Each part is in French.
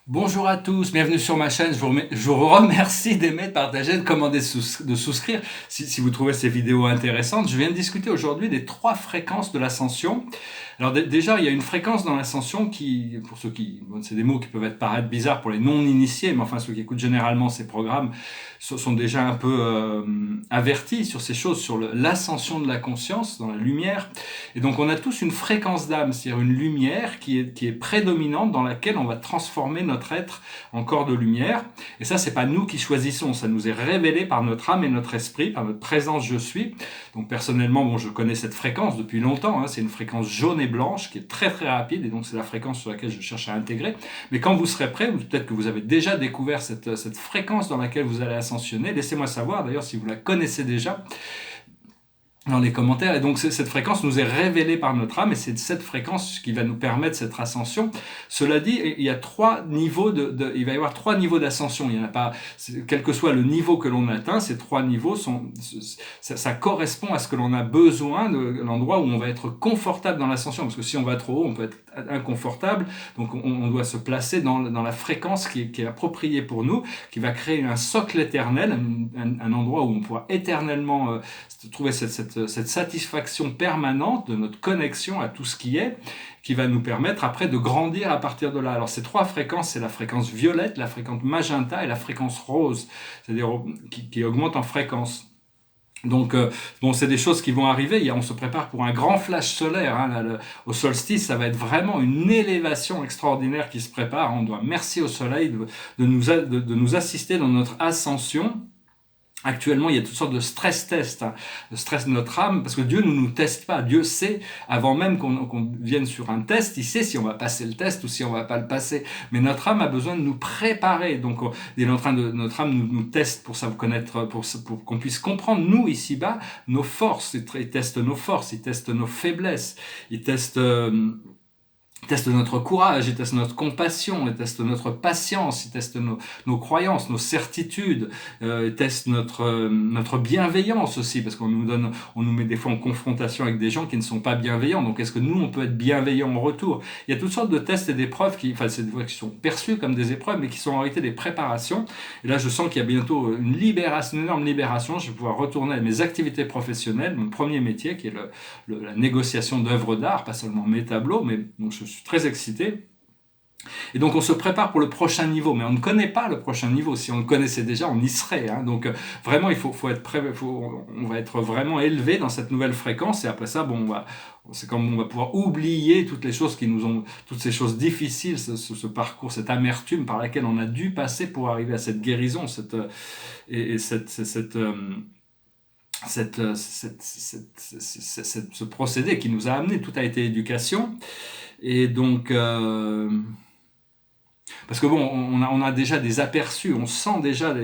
Bonjour à tous, bienvenue sur ma chaîne. Je vous remercie d'aimer, de partager, de commander, de souscrire si vous trouvez ces vidéos intéressantes. Je viens de discuter aujourd'hui des 3 fréquences de l'ascension. Alors déjà, il y a une fréquence dans l'ascension qui, pour ceux qui, bon, c'est des mots qui peuvent paraître bizarres pour les non-initiés, mais enfin ceux qui écoutent généralement ces programmes sont déjà un peu avertis sur ces choses, sur l'ascension de la conscience dans la lumière. Et donc on a tous une fréquence d'âme, c'est-à-dire une lumière qui est prédominante dans laquelle on va transformer notre être en corps de lumière. Et ça, c'est pas nous qui choisissons, ça nous est révélé par notre âme et notre esprit, par notre présence je suis. Donc personnellement, bon, je connais cette fréquence depuis longtemps, hein, c'est une fréquence jaune et blanche qui est très très rapide, et donc c'est la fréquence sur laquelle je cherche à intégrer. Mais quand vous serez prêt, ou peut-être que vous avez déjà découvert cette fréquence dans laquelle vous allez ascensionner, laissez-moi savoir d'ailleurs si vous la connaissez déjà dans les commentaires. Et donc cette fréquence nous est révélée par notre âme, et c'est cette fréquence qui va nous permettre cette ascension. Cela dit, il y a il va y avoir 3 niveaux d'ascension. Il y en a pas, quel que soit le niveau que l'on atteint, ces 3 niveaux ça correspond à ce que l'on a besoin, de l'endroit où on va être confortable dans l'ascension. Parce que si on va trop haut, on peut être inconfortable. Donc on doit se placer dans la fréquence qui est appropriée pour nous, qui va créer un socle éternel, un endroit où on pourra éternellement trouver cette satisfaction permanente de notre connexion à tout ce qui va nous permettre après de grandir à partir de là. Alors ces 3 fréquences, c'est la fréquence violette, la fréquence magenta et la fréquence rose, c'est-à-dire qui augmente en fréquence. Donc, bon, c'est des choses qui vont arriver. On se prépare pour un grand flash solaire. Hein, là, au solstice, ça va être vraiment une élévation extraordinaire qui se prépare. On doit merci au soleil de nous assister dans notre ascension. Actuellement, il y a toutes sortes de stress tests, hein, le stress de notre âme, parce que Dieu ne nous teste pas. Dieu sait, avant même qu'on vienne sur un test, il sait si on va passer le test ou si on va pas le passer. Mais notre âme a besoin de nous préparer. Donc, il est en train notre âme nous teste pour savoir connaître, pour qu'on puisse comprendre, nous, ici-bas, nos forces. Il teste nos forces, il teste nos faiblesses, il teste... Il teste notre courage, il teste notre compassion, il teste notre patience, il teste nos croyances, nos certitudes, il teste notre bienveillance aussi, parce on nous met des fois en confrontation avec des gens qui ne sont pas bienveillants. Donc est-ce que nous, on peut être bienveillants en retour? Il y a toutes sortes de tests et d'épreuves qui sont perçus comme des épreuves, mais qui sont en réalité des préparations. Et là, je sens qu'il y a bientôt une libération, une énorme libération. Je vais pouvoir retourner à mes activités professionnelles, mon premier métier, qui est la négociation d'œuvres d'art, pas seulement mes tableaux, mais donc je suis très excité. Et donc on se prépare pour le prochain niveau, mais on ne connaît pas le prochain niveau. Si on le connaissait déjà, on y serait. Hein. Donc vraiment, il faut être prêt. On va être vraiment élevé dans cette nouvelle fréquence. Et après ça, bon, c'est comme on va pouvoir oublier toutes les choses toutes ces choses difficiles, ce parcours, cette amertume par laquelle on a dû passer pour arriver à cette guérison, ce procédé qui nous a amené. Tout a été éducation. Et donc, parce que bon, on a déjà des aperçus, on sent déjà,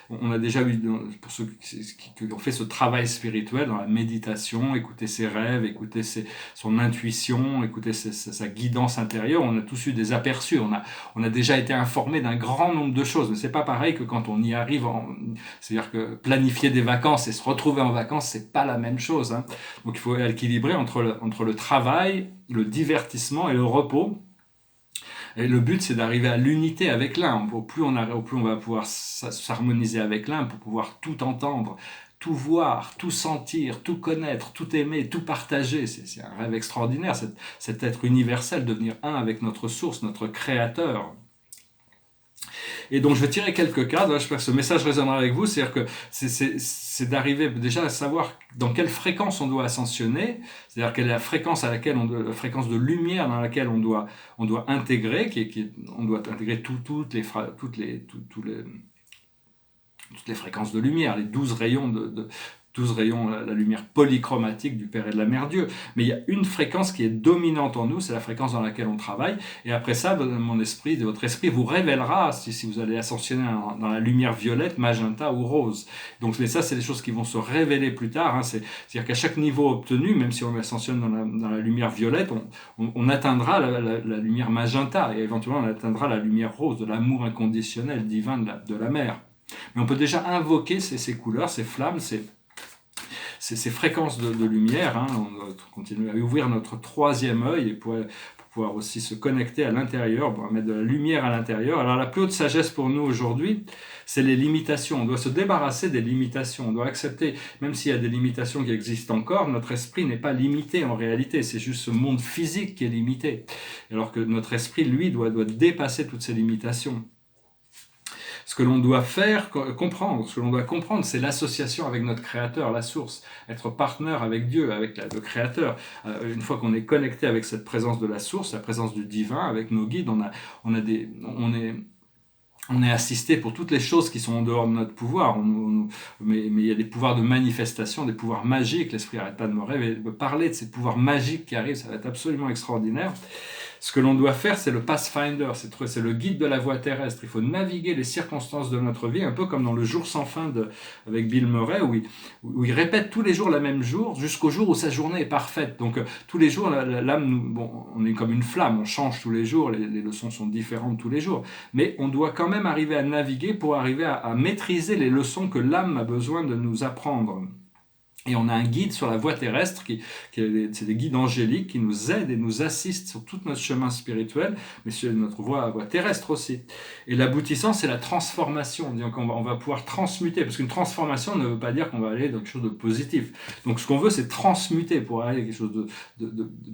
on a déjà eu, pour ceux qui ont fait ce travail spirituel dans la méditation, écouter ses rêves, écouter son intuition, écouter sa guidance intérieure, on a tous eu des aperçus, on a déjà été informés d'un grand nombre de choses, mais c'est pas pareil que quand on y arrive, c'est-à-dire que planifier des vacances et se retrouver en vacances, c'est pas la même chose. Hein. Donc il faut équilibrer entre le travail, le divertissement et le repos. Et le but, c'est d'arriver à l'unité avec l'un. Au plus on va pouvoir s'harmoniser avec l'un pour pouvoir tout entendre, tout voir, tout sentir, tout connaître, tout aimer, tout partager. C'est un rêve extraordinaire, cet être universel, devenir un avec notre source, notre créateur. Et donc je vais tirer quelques cadres, j'espère que ce message résonnera avec vous, c'est-à-dire que c'est d'arriver déjà à savoir dans quelle fréquence on doit ascensionner, c'est-à-dire quelle est la fréquence la fréquence de lumière dans laquelle on doit intégrer, on doit intégrer toutes les fréquences de lumière, les 12 rayons 12 rayons, la lumière polychromatique du Père et de la Mère Dieu. Mais il y a une fréquence qui est dominante en nous, c'est la fréquence dans laquelle on travaille. Et après ça, votre esprit vous révélera si vous allez ascensionner dans la lumière violette, magenta ou rose. Donc ça, c'est des choses qui vont se révéler plus tard. Hein. C'est-à-dire qu'à chaque niveau obtenu, même si on ascensionne dans la lumière violette, on atteindra la lumière magenta, et éventuellement on atteindra la lumière rose, de l'amour inconditionnel, divin de la Mère. Mais on peut déjà invoquer ces couleurs, ces flammes, ces fréquences de lumière. Hein. On doit continuer à ouvrir notre troisième œil et pour pouvoir aussi se connecter à l'intérieur, pour mettre de la lumière à l'intérieur. Alors la plus haute sagesse pour nous aujourd'hui, c'est les limitations. On doit se débarrasser des limitations. On doit accepter, même s'il y a des limitations qui existent encore, notre esprit n'est pas limité en réalité. C'est juste ce monde physique qui est limité. Alors que notre esprit, lui, doit dépasser toutes ces limitations. Ce que l'on doit comprendre, c'est l'association avec notre Créateur, la source, être partenaire avec Dieu, avec le Créateur. Une fois qu'on est connecté avec cette présence de la source, la présence du divin, avec nos guides, on est assisté pour toutes les choses qui sont en dehors de notre pouvoir, mais il y a des pouvoirs de manifestation, des pouvoirs magiques. L'esprit n'arrête pas de me parler de ces pouvoirs magiques qui arrivent, ça va être absolument extraordinaire. Ce que l'on doit faire, c'est le Pathfinder, c'est le guide de la voie terrestre. Il faut naviguer les circonstances de notre vie, un peu comme dans Le Jour sans fin avec Bill Murray, où il répète tous les jours la même jour, jusqu'au jour où sa journée est parfaite. Donc tous les jours, l'âme, on est comme une flamme, on change tous les jours, les leçons sont différentes tous les jours. Mais on doit quand même arriver à naviguer pour arriver à maîtriser les leçons que l'âme a besoin de nous apprendre. Et on a un guide sur la voie terrestre, c'est des guides angéliques qui nous aident et nous assistent sur tout notre chemin spirituel, mais sur notre voie terrestre aussi. Et l'aboutissant, c'est la transformation. Donc on va pouvoir transmuter, parce qu'une transformation ne veut pas dire qu'on va aller dans quelque chose de positif. Donc ce qu'on veut, c'est transmuter pour aller quelque chose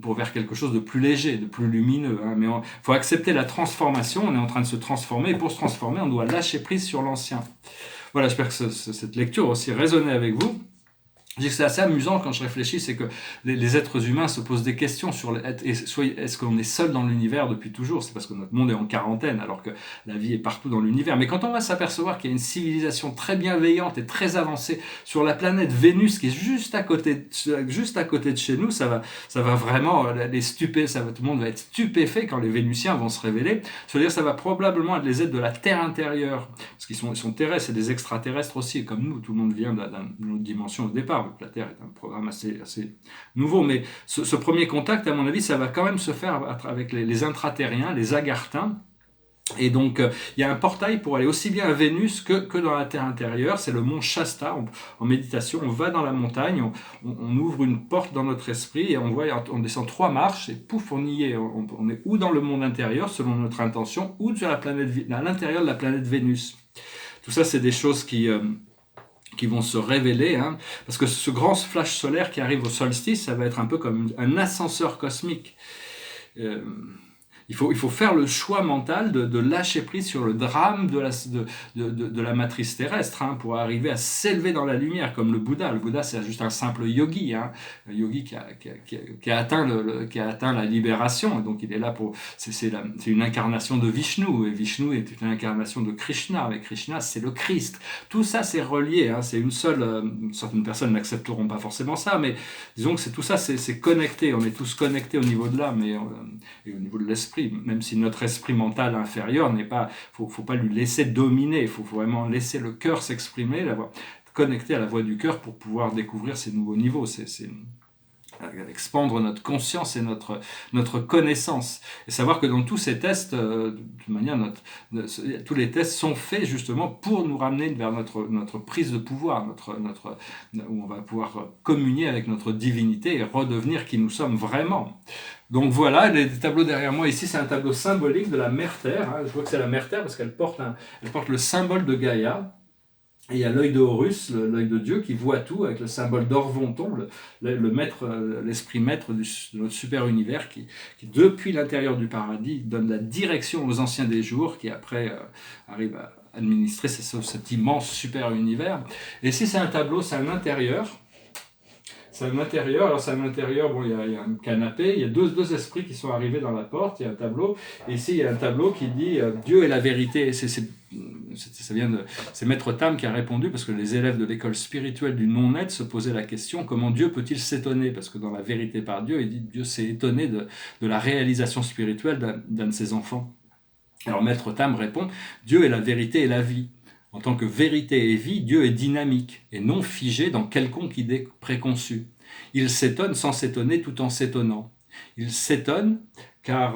pour vers quelque chose de plus léger, de plus lumineux. Mais il faut accepter la transformation. On est en train de se transformer, et pour se transformer, on doit lâcher prise sur l'ancien. Voilà, j'espère que cette lecture a aussi résonné avec vous. Je dis que c'est assez amusant quand je réfléchis, c'est que les êtres humains se posent des questions sur est-ce qu'on est seul dans l'univers depuis toujours? C'est parce que notre monde est en quarantaine, alors que la vie est partout dans l'univers. Mais quand on va s'apercevoir qu'il y a une civilisation très bienveillante et très avancée sur la planète Vénus, qui est juste à côté de chez nous, ça va vraiment tout le monde va être stupéfait quand les Vénusiens vont se révéler. C'est-à-dire, ça va probablement être les êtres de la Terre intérieure, parce qu'ils sont terrestres, c'est des extraterrestres aussi, comme nous. Tout le monde vient d'une autre dimension au départ. La Terre est un programme assez nouveau, mais ce premier contact, à mon avis, ça va quand même se faire avec les intraterriens, les agarthins. Et donc, il y a un portail pour aller aussi bien à Vénus que dans la Terre intérieure, c'est le mont Shasta. En méditation, on va dans la montagne, on ouvre une porte dans notre esprit et on descend 3 marches et pouf, on y est. On est ou dans le monde intérieur, selon notre intention, ou sur à l'intérieur de la planète Vénus. Tout ça, c'est des choses qui vont se révéler, parce que ce grand flash solaire qui arrive au solstice, ça va être un peu comme un ascenseur cosmique. Il faut faire le choix mental de lâcher prise sur le drame de la matrice terrestre, pour arriver à s'élever dans la lumière, comme le Bouddha. Le Bouddha, c'est juste un simple yogi, un yogi qui a atteint la libération. Donc il est là c'est une incarnation de Vishnu, et Vishnu est une incarnation de Krishna, et Krishna, c'est le Christ. Tout ça, c'est relié, c'est une seule. Certaines personnes n'accepteront pas forcément ça, mais disons que tout ça, c'est connecté. On est tous connectés au niveau de l'âme et au niveau de l'esprit. Même si notre esprit mental inférieur faut pas lui laisser dominer, il faut vraiment laisser le cœur s'exprimer, connecter à la voix du cœur pour pouvoir découvrir ces nouveaux niveaux. C'est expandre notre conscience et notre connaissance. Et savoir que dans tous ces tests, de toute manière, tous les tests sont faits justement pour nous ramener vers notre prise de pouvoir, où on va pouvoir communier avec notre divinité et redevenir qui nous sommes vraiment. Donc voilà, les tableaux derrière moi ici, c'est un tableau symbolique de la Mère Terre. Je vois que c'est la Mère Terre parce qu'elle porte le symbole de Gaïa. Et il y a l'œil de Horus, l'œil de Dieu, qui voit tout, avec le symbole d'Orvonton, l'esprit maître de notre super univers, qui depuis l'intérieur du paradis, donne la direction aux anciens des jours, qui après arrive à administrer cet immense super univers. Et ici, c'est un tableau, c'est un intérieur. C'est un intérieur, il y a un canapé, il y a deux esprits qui sont arrivés dans la porte, il y a un tableau, et ici il y a un tableau qui dit Dieu est la vérité. C'est Maître Tam qui a répondu, parce que les élèves de l'école spirituelle du non-net se posaient la question, comment Dieu peut-il s'étonner? Parce que dans la vérité par Dieu, il dit Dieu s'est étonné de la réalisation spirituelle d'un de ses enfants. Alors Maître Tam répond, Dieu est la vérité et la vie. En tant que vérité et vie, Dieu est dynamique et non figé dans quelconque idée préconçue. Il s'étonne sans s'étonner tout en s'étonnant. Il s'étonne car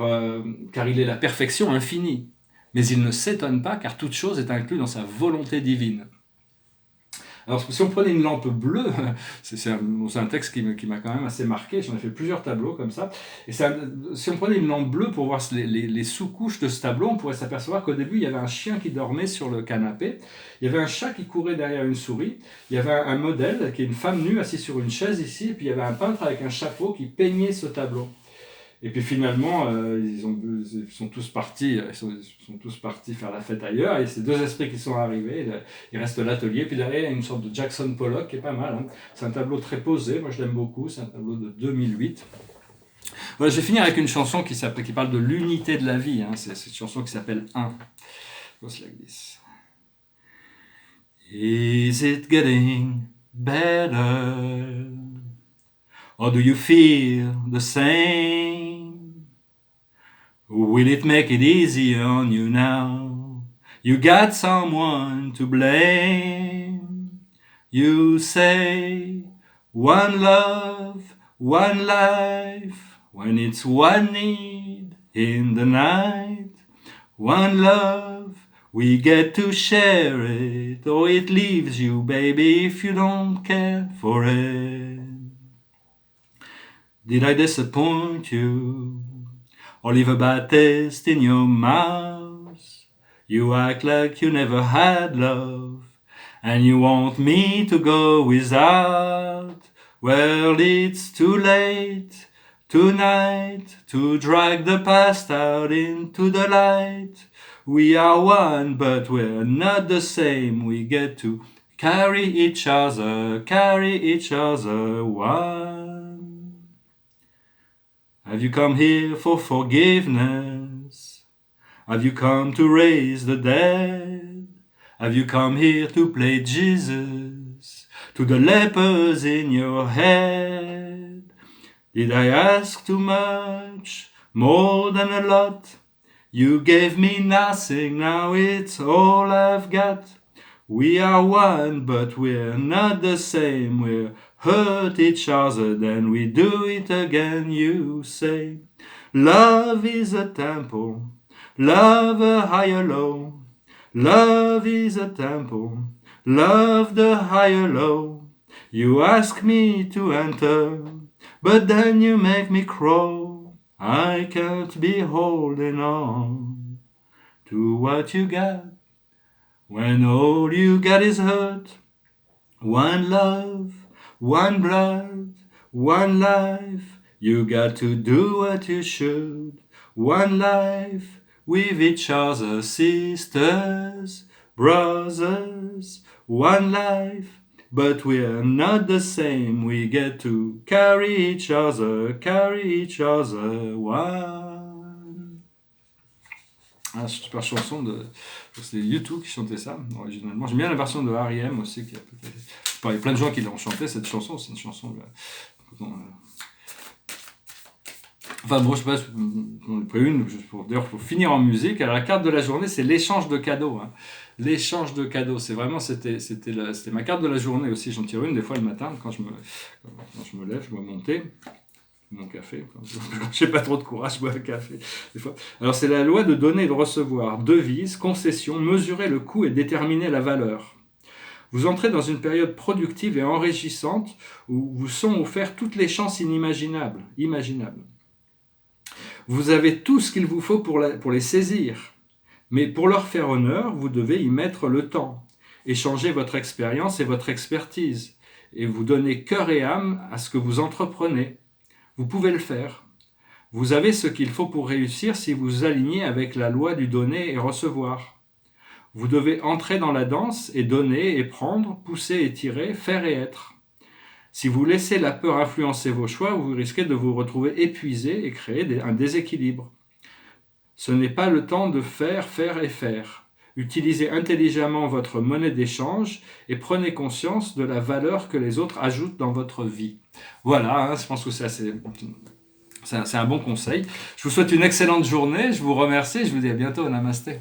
il est la perfection infinie. Mais il ne s'étonne pas car toute chose est inclue dans sa volonté divine. Alors, si on prenait une lampe bleue, c'est un texte qui m'a quand même assez marqué, j'en ai fait plusieurs tableaux comme ça, et si on prenait une lampe bleue pour voir les sous-couches de ce tableau, on pourrait s'apercevoir qu'au début, il y avait un chien qui dormait sur le canapé, il y avait un chat qui courait derrière une souris, il y avait un modèle qui est une femme nue assise sur une chaise ici, et puis il y avait un peintre avec un chapeau qui peignait ce tableau. Et puis finalement, ils sont tous partis faire la fête ailleurs. Et c'est deux esprits qui sont arrivés. Il reste l'atelier. Puis derrière, il y a une sorte de Jackson Pollock qui est pas mal. Hein. C'est un tableau très posé. Moi, je l'aime beaucoup. C'est un tableau de 2008. Voilà, je vais finir avec une chanson qui parle de l'unité de la vie. Hein. C'est cette chanson qui s'appelle 1. Goes like this. Is it getting better? Or do you feel the same? Will it make it easier on you now? You got someone to blame. You say, one love, one life, when it's one need in the night. One love, we get to share it, or it leaves you, baby, if you don't care for it. Did I disappoint you, or leave a bad taste in your mouth? You act like you never had love, and you want me to go without. Well, it's too late tonight to drag the past out into the light. We are one, but we're not the same. We get to carry each other one. Have you come here for forgiveness? Have you come to raise the dead? Have you come here to play Jesus to the lepers in your head? Did I ask too much? More than a lot? You gave me nothing, now it's all I've got. We are one, but we're not the same. We're hurt each other, then we do it again, you say. Love is a temple, love a higher low. Love is a temple, love the higher low. You ask me to enter, but then you make me crawl. I can't be holding on to what you got when all you got is hurt. One love, one blood, one life. You got to do what you should. One life with each other, sisters, brothers. One life, but we're not the same. We get to carry each other one. Ah, super chanson de... C'est U2 qui chantait ça, originalement. J'aime bien la version de R.E.M. aussi. Il y a plein de gens qui l'ont chanté, cette chanson. C'est une chanson... Enfin bon, je sais pas, j'en ai pris une, d'ailleurs, pour finir en musique. Alors, la carte de la journée, c'est l'échange de cadeaux. Hein. L'échange de cadeaux, c'est vraiment, c'était ma carte de la journée aussi. J'en tire une des fois le matin, quand je me lève, je dois monter mon café. Quand je n'ai pas trop de courage, je bois le café des fois. Alors, c'est la loi de donner et de recevoir. Devise, concession, mesurer le coût et déterminer la valeur. Vous entrez dans une période productive et enrichissante où vous sont offerts toutes les chances imaginables. Vous avez tout ce qu'il vous faut pour les saisir. Mais pour leur faire honneur, vous devez y mettre le temps, échanger votre expérience et votre expertise, et vous donner cœur et âme à ce que vous entreprenez. Vous pouvez le faire. Vous avez ce qu'il faut pour réussir si vous vous alignez avec la loi du donner et recevoir. Vous devez entrer dans la danse et donner et prendre, pousser et tirer, faire et être. Si vous laissez la peur influencer vos choix, vous risquez de vous retrouver épuisé et créer un déséquilibre. Ce n'est pas le temps de faire. Utilisez intelligemment votre monnaie d'échange et prenez conscience de la valeur que les autres ajoutent dans votre vie. Voilà, hein, je pense que c'est un bon conseil. Je vous souhaite une excellente journée, je vous remercie, je vous dis à bientôt, namasté.